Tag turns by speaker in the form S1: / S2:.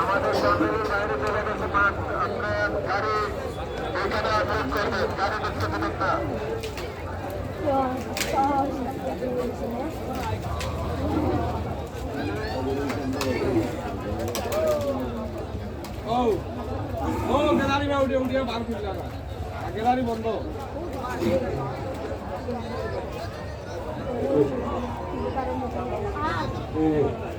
S1: আমাদের কন্ট্রোলের বাইরে চলে গেছে মাঠ। আপনার গাড়ি এখানে আপলোড করবেন, গাড়ি ঢুকতে দেবেন না।
S2: গ্যালারি বা উঠে উঠে বার করলে গ্যালারি বন্ধ।
S3: হ্যাঁ